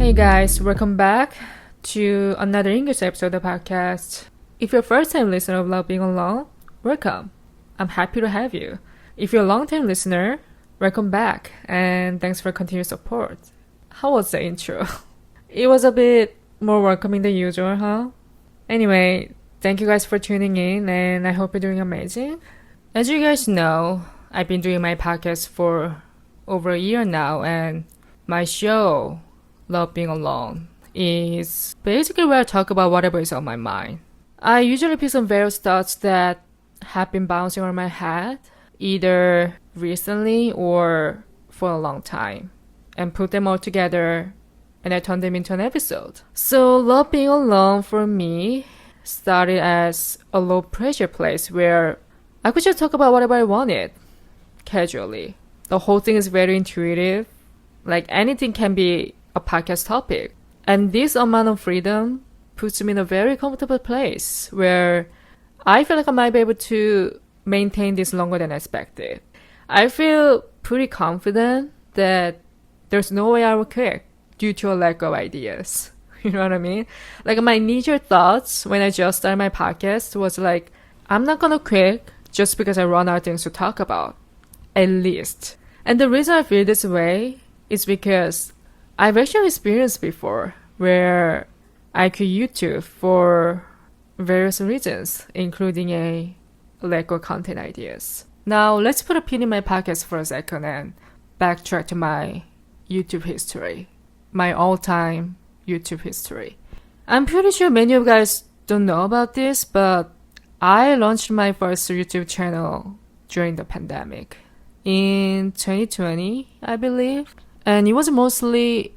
Hey guys, welcome back to another English episode of the podcast. If you're a first-time listener of Love Being Alone, welcome. I'm happy to have you. If you're a long-time listener, welcome back and thanks for continued support. How was the intro? It was a bit more welcoming than usual, huh? Anyway, thank you guys for tuning in and I hope you're doing amazing. As you guys know, I've been doing my podcast for over a year now and my show, Love Being Alone, is basically where I talk about whatever is on my mind. I usually pick some various thoughts that have been bouncing around my head, either recently or for a long time, and put them all together and I turn them into an episode. So Love Being Alone for me started as a low pressure place where I could just talk about whatever I wanted, casually. The whole thing is very intuitive, like anything can be a podcast topic. And this amount of freedom puts me in a very comfortable place where I feel like I might be able to maintain this longer than expected. I feel pretty confident that there's no way I will quit due to a lack of ideas. You know what I mean? Like my initial thoughts when I just started my podcast was like, I'm not gonna quit just because I run out of things to talk about. At least. And the reason I feel this way is because I've actually experienced before where I quit YouTube for various reasons, including a lack of content ideas. Now, let's put a pin in my podcast for a second and backtrack to my YouTube history, my all-time YouTube history. I'm pretty sure many of you guys don't know about this, but I launched my first YouTube channel during the pandemic in 2020, I believe. And it was mostly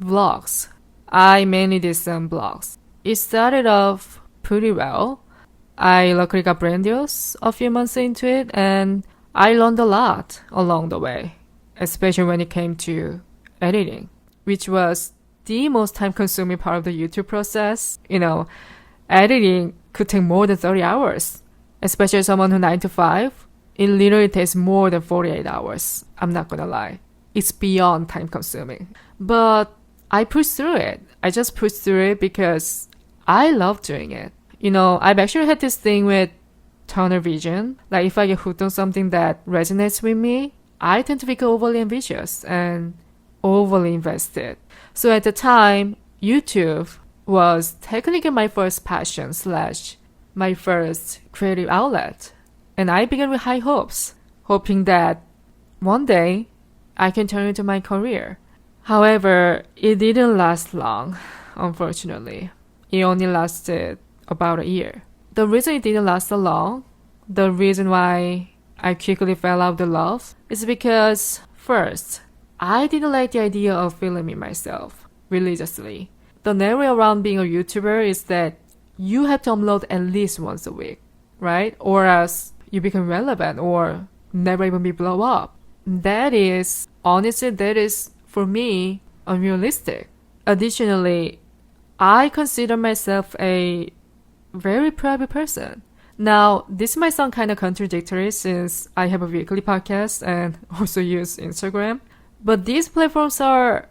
vlogs. I mainly did some vlogs. It started off pretty well. I luckily got brand deals a few months into it and I learned a lot along the way, especially when it came to editing, which was the most time-consuming part of the YouTube process. You know, editing could take more than 30 hours, especially as someone who 9 to 5. It literally takes more than 48 hours. I'm not gonna lie. It's beyond time consuming. But I pushed through it. I just pushed through it because I love doing it. You know, I've actually had this thing with tunnel vision. Like if I get hooked on something that resonates with me, I tend to become overly ambitious and overly invested. So at the time, YouTube was technically my first passion / my first creative outlet. And I began with high hopes, hoping that one day I can turn it into my career. However, it didn't last long, unfortunately. It only lasted about a year. The reason it didn't last so long, the reason why I quickly fell out of love, is because, first, I didn't like the idea of filming myself religiously. The narrative around being a YouTuber is that you have to upload at least once a week, right? Or else you become relevant or never even be blow up. That is, for me, unrealistic. Additionally, I consider myself a very private person. Now, this might sound kind of contradictory since I have a weekly podcast and also use Instagram, but these platforms are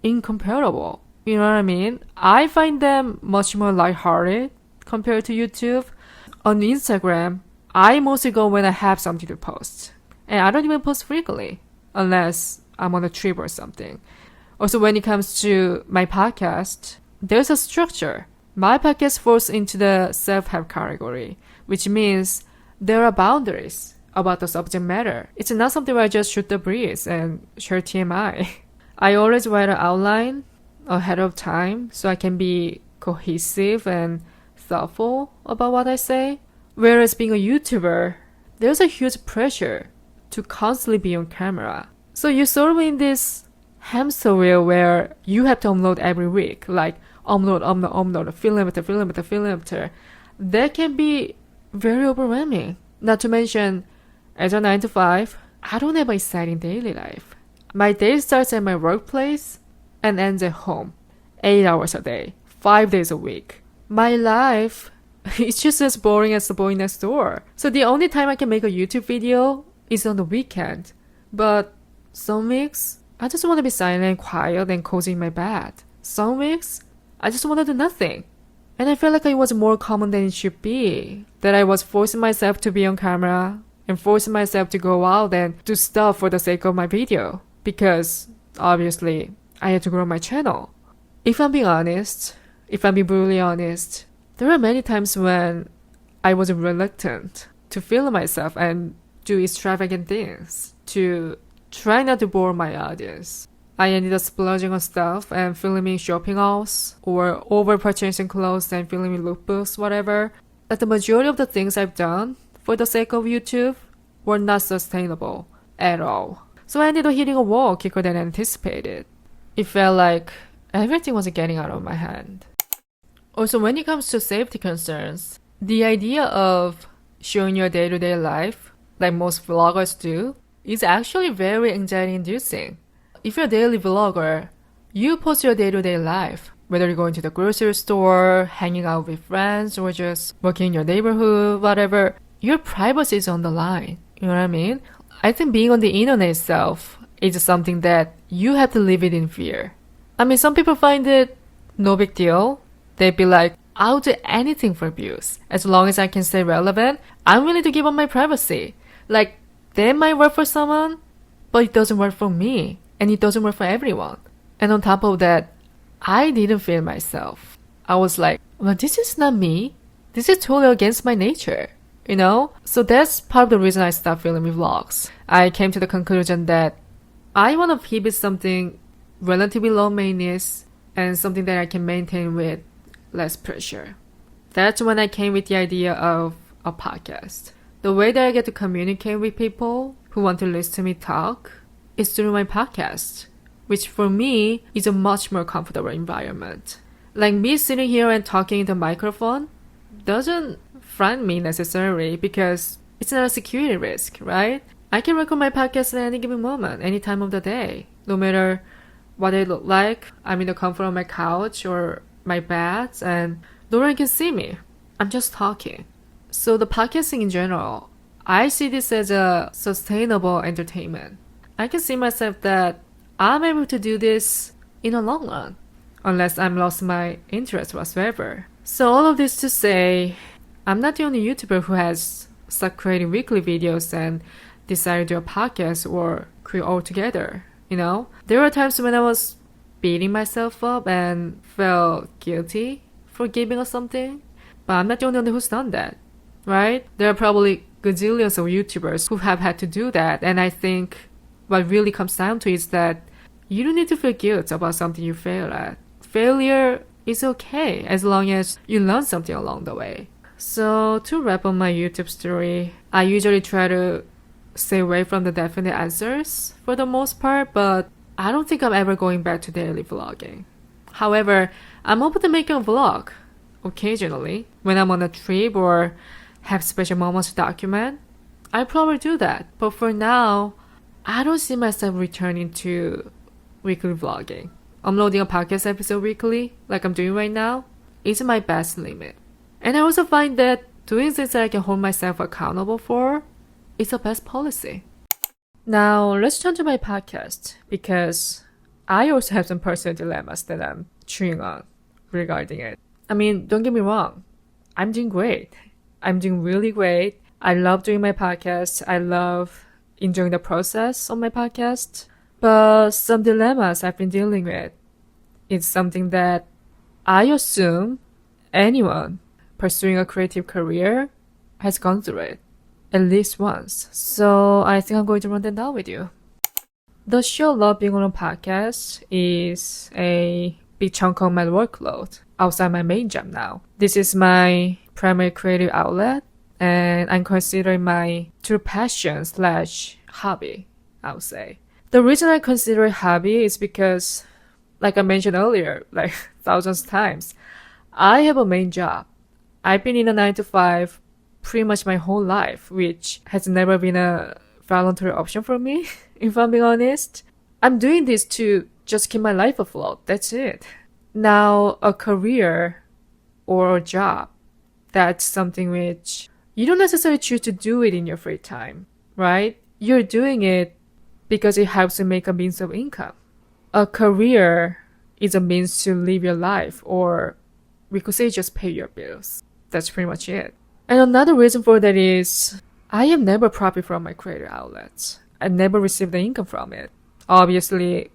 incomparable. You know what I mean? I find them much more lighthearted compared to YouTube. On Instagram, I mostly go when I have something to post. And I don't even post frequently unless I'm on a trip or something. Also, when it comes to my podcast, there's a structure. My podcast falls into the self-help category, which means there are boundaries about the subject matter. It's not something where I just shoot the breeze and share TMI. I always write an outline ahead of time so I can be cohesive and thoughtful about what I say. Whereas being a YouTuber, there's a huge pressure to constantly be on camera. So you're sort of in this hamster wheel where you have to upload every week, like upload, film after. That can be very overwhelming. Not to mention, as a 9 to 5, I don't have an exciting daily life. My day starts at my workplace and ends at home. 8 hours a day, 5 days a week. My life it's just as boring as the boy next door. So the only time I can make a YouTube video is on the weekend. But some weeks, I just want to be silent, quiet, and cozy in my bed. some weeks, I just want to do nothing. And I felt like it was more common than it should be. That I was forcing myself to be on camera and forcing myself to go out and do stuff for the sake of my video. Because, obviously, I had to grow my channel. If I'm being honest, if I'm being brutally honest, there are many times when I was reluctant to film myself and do extravagant things to try not to bore my audience. I ended up splurging on stuff and filming shopping hauls or over purchasing clothes and filming lookbooks, whatever. But the majority of the things I've done for the sake of YouTube were not sustainable at all. So I ended up hitting a wall quicker than anticipated. It felt like everything was getting out of my hand. Also, when it comes to safety concerns, the idea of showing your day-to-day life, like most vloggers do, is actually very anxiety-inducing. If you're a daily vlogger, you post your day-to-day life, whether you're going to the grocery store, hanging out with friends, or just working in your neighborhood, whatever. Your privacy is on the line. You know what I mean? I think being on the internet itself is something that you have to live it in fear. I mean, some people find it no big deal. They'd be like, I'll do anything for views. As long as I can stay relevant, I'm willing to give up my privacy. Like, that might work for someone, but it doesn't work for me. And it doesn't work for everyone. And on top of that, I didn't feel myself. I was like, well, this is not me. This is totally against my nature, you know? So that's part of the reason I stopped filming vlogs. I came to the conclusion that I want to keep it something relatively low maintenance and something that I can maintain with less pressure. That's when I came with the idea of a podcast. The way that I get to communicate with people who want to listen to me talk is through my podcast, which for me is a much more comfortable environment. Like me sitting here and talking into a microphone doesn't frighten me necessarily because it's not a security risk, right? I can record my podcast at any given moment, any time of the day, no matter what I look like. I'm in the comfort of my couch or my bed and no one can see me. I'm just talking. So the podcasting in general, I see this as a sustainable entertainment. I can see myself that I'm able to do this in the long run, unless I'm lost my interest whatsoever. So all of this to say, I'm not the only YouTuber who has started creating weekly videos and decided to do a podcast or create all together, you know? There were times when I was beating myself up and felt guilty for giving up something, but I'm not the only one who's done that, right? There are probably gazillions of YouTubers who have had to do that, and I think what really comes down to is that you don't need to feel guilt about something you fail at. Failure is okay as long as you learn something along the way. So to wrap up my YouTube story, I usually try to stay away from the definite answers for the most part, but I don't think I'm ever going back to daily vlogging. However, I'm open to making a vlog occasionally when I'm on a trip or have special moments to document. I probably do that, but for now, I don't see myself returning to weekly vlogging. Uploading a podcast episode weekly, like I'm doing right now, is my best limit. And I also find that doing things that I can hold myself accountable for is the best policy. Now, let's turn to my podcast, because I also have some personal dilemmas that I'm chewing on regarding it. I mean, don't get me wrong. I'm doing great. I'm doing really great. I love doing my podcast. I love enjoying the process of my podcast. But some dilemmas I've been dealing with is something that I assume anyone pursuing a creative career has gone through it at least once. So I think I'm going to run that down with you. The sheer love being on a podcast is a big chunk of my workload outside my main job now. This is my primary creative outlet, and I'm considering my true passion / hobby, I would say. The reason I consider it hobby is because, like I mentioned earlier, like thousands of times, I have a main job. I've been in a 9-to-5 pretty much my whole life, which has never been a voluntary option for me, if I'm being honest. I'm doing this to just keep my life afloat. That's it. Now, a career or a job, that's something which you don't necessarily choose to do it in your free time, right? You're doing it because it helps you make a means of income. A career is a means to live your life, or we could say just pay your bills. That's pretty much it. And another reason for that is I have never profited from my creative outlets. I never received the income from it. Obviously,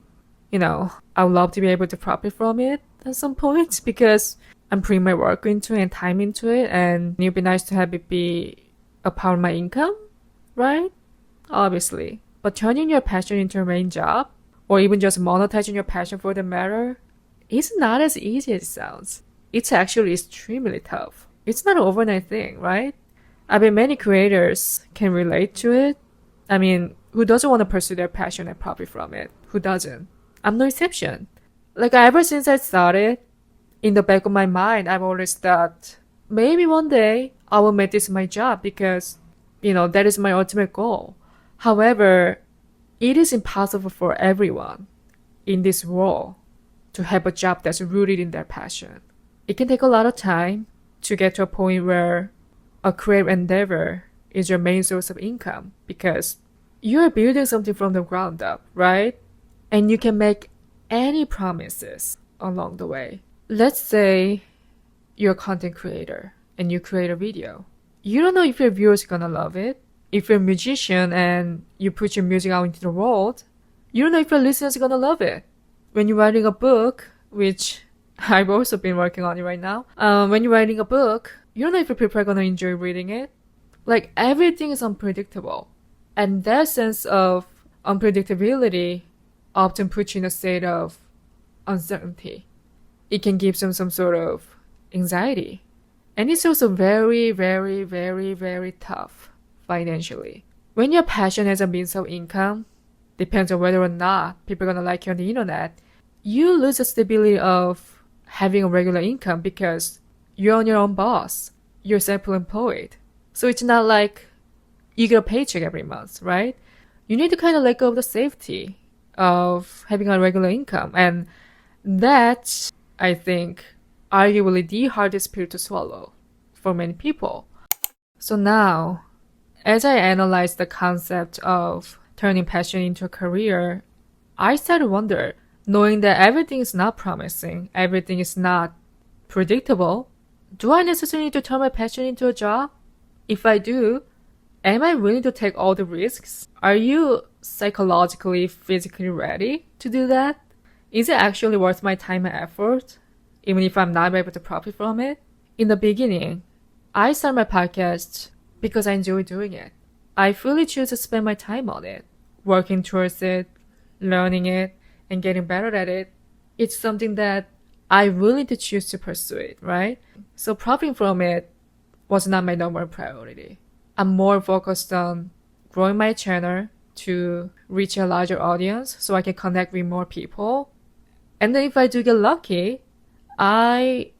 I would love to be able to profit from it at some point because I'm putting my work into it and time into it, and it'd be nice to have it be a part of my income, right? Obviously. But turning your passion into a main job, or even just monetizing your passion for the matter, is not as easy as it sounds. It's actually extremely tough. It's not an overnight thing, right? I bet many creators can relate to it. I mean, who doesn't want to pursue their passion and profit from it? Who doesn't? I'm no exception. Like, ever since I started, in the back of my mind, I've always thought, maybe one day I will make this my job because, that is my ultimate goal. However, it is impossible for everyone in this world to have a job that's rooted in their passion. It can take a lot of time to get to a point where a creative endeavor is your main source of income because you're building something from the ground up, right? And you can make any promises along the way. Let's say you're a content creator and you create a video. You don't know if your viewers are gonna love it. If you're a musician and you put your music out into the world, you don't know if your listeners are gonna love it. When you're writing a book, which I've also been working on it right now, when you're writing a book, you don't know if your people are gonna enjoy reading it. Like, everything is unpredictable. And that sense of unpredictability often puts you in a state of uncertainty. It can give them some sort of anxiety. And it's also very, very, very, very tough financially. When your passion has a means of income, depends on whether or not people are going to like you on the internet, you lose the stability of having a regular income because you're on your own boss. You're self-employed. So it's not like you get a paycheck every month, right? You need to kind of let go of the safety of having a regular income. And that's, I think, arguably the hardest pill to swallow for many people. So now, as I analyze the concept of turning passion into a career, I started to wonder, knowing that everything is not promising, everything is not predictable, do I necessarily need to turn my passion into a job? If I do, am I willing to take all the risks? Are you psychologically, physically ready to do that? Is it actually worth my time and effort, even if I'm not able to profit from it? In the beginning, I started my podcast because I enjoy doing it. I fully choose to spend my time on it, working towards it, learning it, and getting better at it. It's something that I willing to choose to pursue it, right? So profiting from it was not my number one priority. I'm more focused on growing my channel to reach a larger audience so I can connect with more people. And then if I do get lucky, I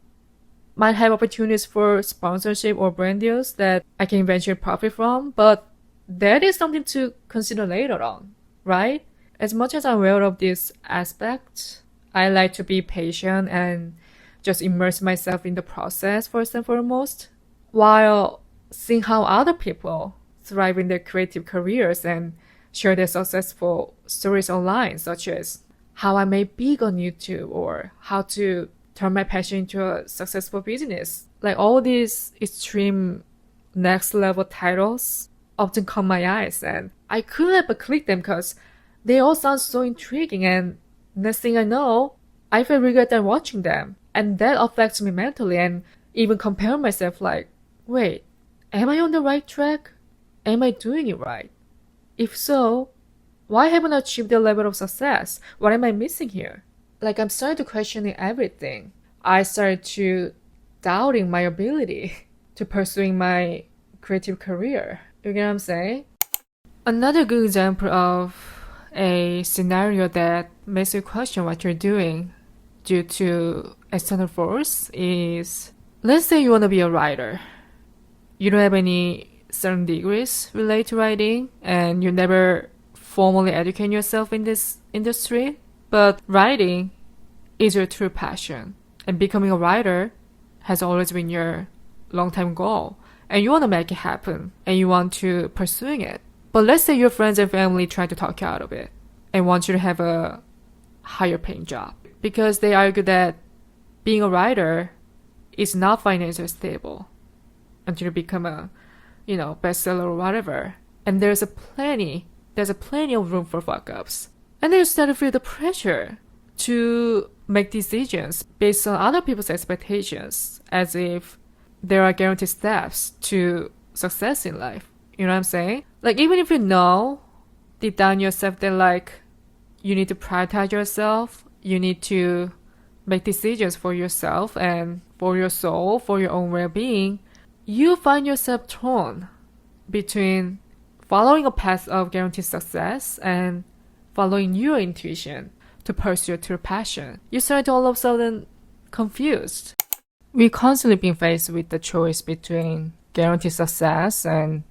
might have opportunities for sponsorship or brand deals that I can eventually profit from, but that is something to consider later on, right? As much as I'm aware of this aspect, I like to be patient and just immerse myself in the process first and foremost, while seeing how other people thrive in their creative careers and share their successful stories online, such as how I made big on YouTube or how to turn my passion into a successful business. Like, all these extreme next level titles often caught my eyes and I couldn't help but click them because they all sound so intriguing, and next thing I know, I feel regret at watching them. And that affects me mentally and even compare myself like, wait, am I on the right track? Am I doing it right? If so, why haven't I achieved the level of success? What am I missing here? Like, I'm starting to question everything. I started to doubting my ability to pursuing my creative career. You get what I'm saying? Another good example of a scenario that makes you question what you're doing due to external force is, let's say you want to be a writer. You don't have any certain degrees related to writing and you never formally educate yourself in this industry, but writing is your true passion and becoming a writer has always been your long-time goal and you want to make it happen and you want to pursuing it. But let's say your friends and family try to talk you out of it and want you to have a higher paying job. because they argue that being a writer is not financially stable until you become a, bestseller or whatever. And there's a plenty of room for fuck ups. And then you start to feel the pressure to make decisions based on other people's expectations, as if there are guaranteed steps to success in life. You know what I'm saying? Like, even if you know deep down yourself that, like, you need to prioritize yourself, you need to make decisions for yourself and for your soul, for your own well-being, you find yourself torn between following a path of guaranteed success and following your intuition to pursue your true passion. You start to all of a sudden confused. We're constantly being faced with the choice between guaranteed success and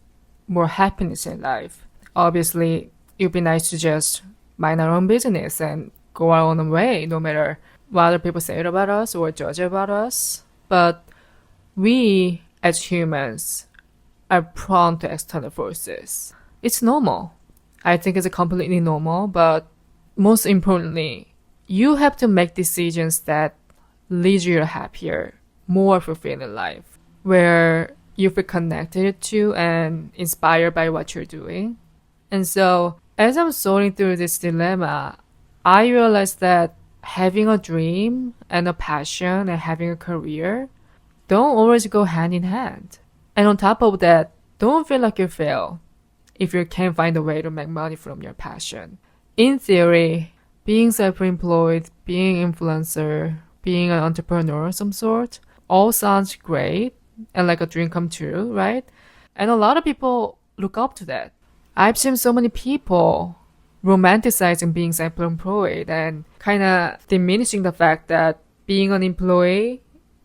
more happiness in life. Obviously, it would be nice to just mind our own business and go our own way, no matter what other people say about us or judge about us. But we, as humans, are prone to external forces. It's normal. I think it's completely normal, but most importantly, you have to make decisions that lead you to a happier, more fulfilling life, where you feel connected to and inspired by what you're doing. And so, as I'm sorting through this dilemma, I realized that having a dream and a passion and having a career don't always go hand in hand. And on top of that, don't feel like you fail if you can't find a way to make money from your passion. In theory, being self-employed, being influencer, being an entrepreneur of some sort, all sounds great and like a dream come true, right? And a lot of people look up to that. I've seen so many people romanticizing being self-employed and kind of diminishing the fact that being an employee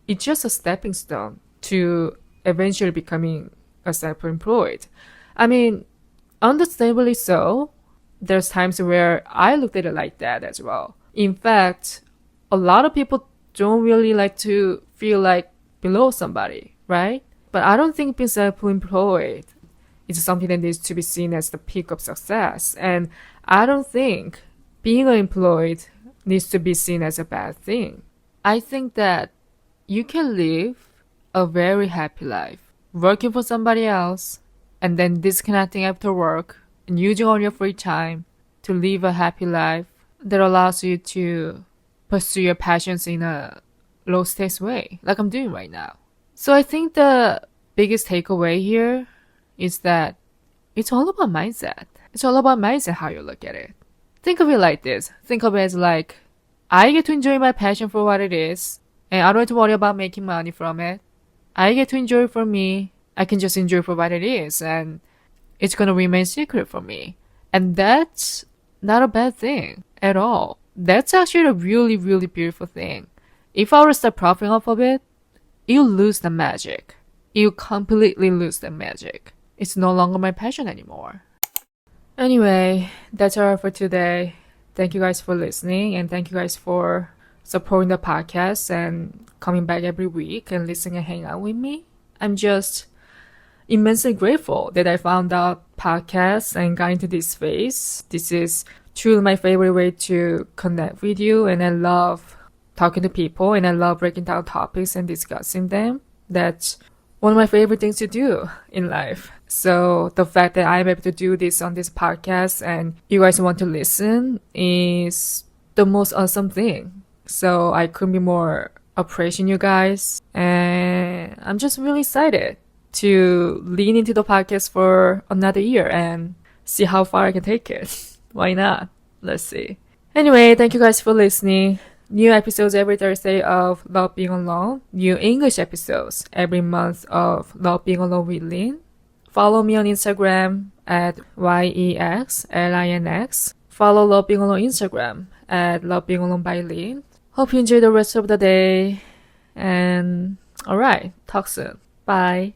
is just a stepping stone to eventually becoming a self-employed. I mean, understandably so. There's times where I looked at it like that as well. In fact, a lot of people don't really like to feel like below somebody, right? But I don't think being self-employed is something that needs to be seen as the peak of success. And I don't think being unemployed needs to be seen as a bad thing. I think that you can live a very happy life working for somebody else and then disconnecting after work and using all your free time to live a happy life that allows you to pursue your passions in a low-stakes way, like I'm doing right now. So I think the biggest takeaway here is that it's all about mindset. It's all about mindset, how you look at it. Think of it like this. Think of it as like, I get to enjoy my passion for what it is, and I don't have to worry about making money from it. I get to enjoy it for me. I can just enjoy it for what it is, and it's going to remain secret for me. And that's not a bad thing at all. That's actually a really, really beautiful thing. If I were to start profiting off of it, you lose the magic. You completely lose the magic. It's no longer my passion anymore. Anyway, that's all for today. Thank you guys for listening, and thank you guys for supporting the podcast and coming back every week and listening and hang out with me. I'm just immensely grateful that I found out podcasts and got into this space. This is truly my favorite way to connect with you, and I love talking to people, and I love breaking down topics and discussing them. That's one of my favorite things to do in life. So the fact that I'm able to do this on this podcast and you guys want to listen is the most awesome thing. So I couldn't be more appreciating you guys, and I'm just really excited to lean into the podcast for another year and see how far I can take it. Why not? Let's see. Anyway, thank you guys for listening. New episodes every Thursday of Love Being Alone. New English episodes every month of Love Being Alone with Lynn. Follow me on Instagram at YEXLINX. Follow Love Being Alone Instagram at Love Being Alone by Lynn. Hope you enjoy the rest of the day. And alright, talk soon. Bye.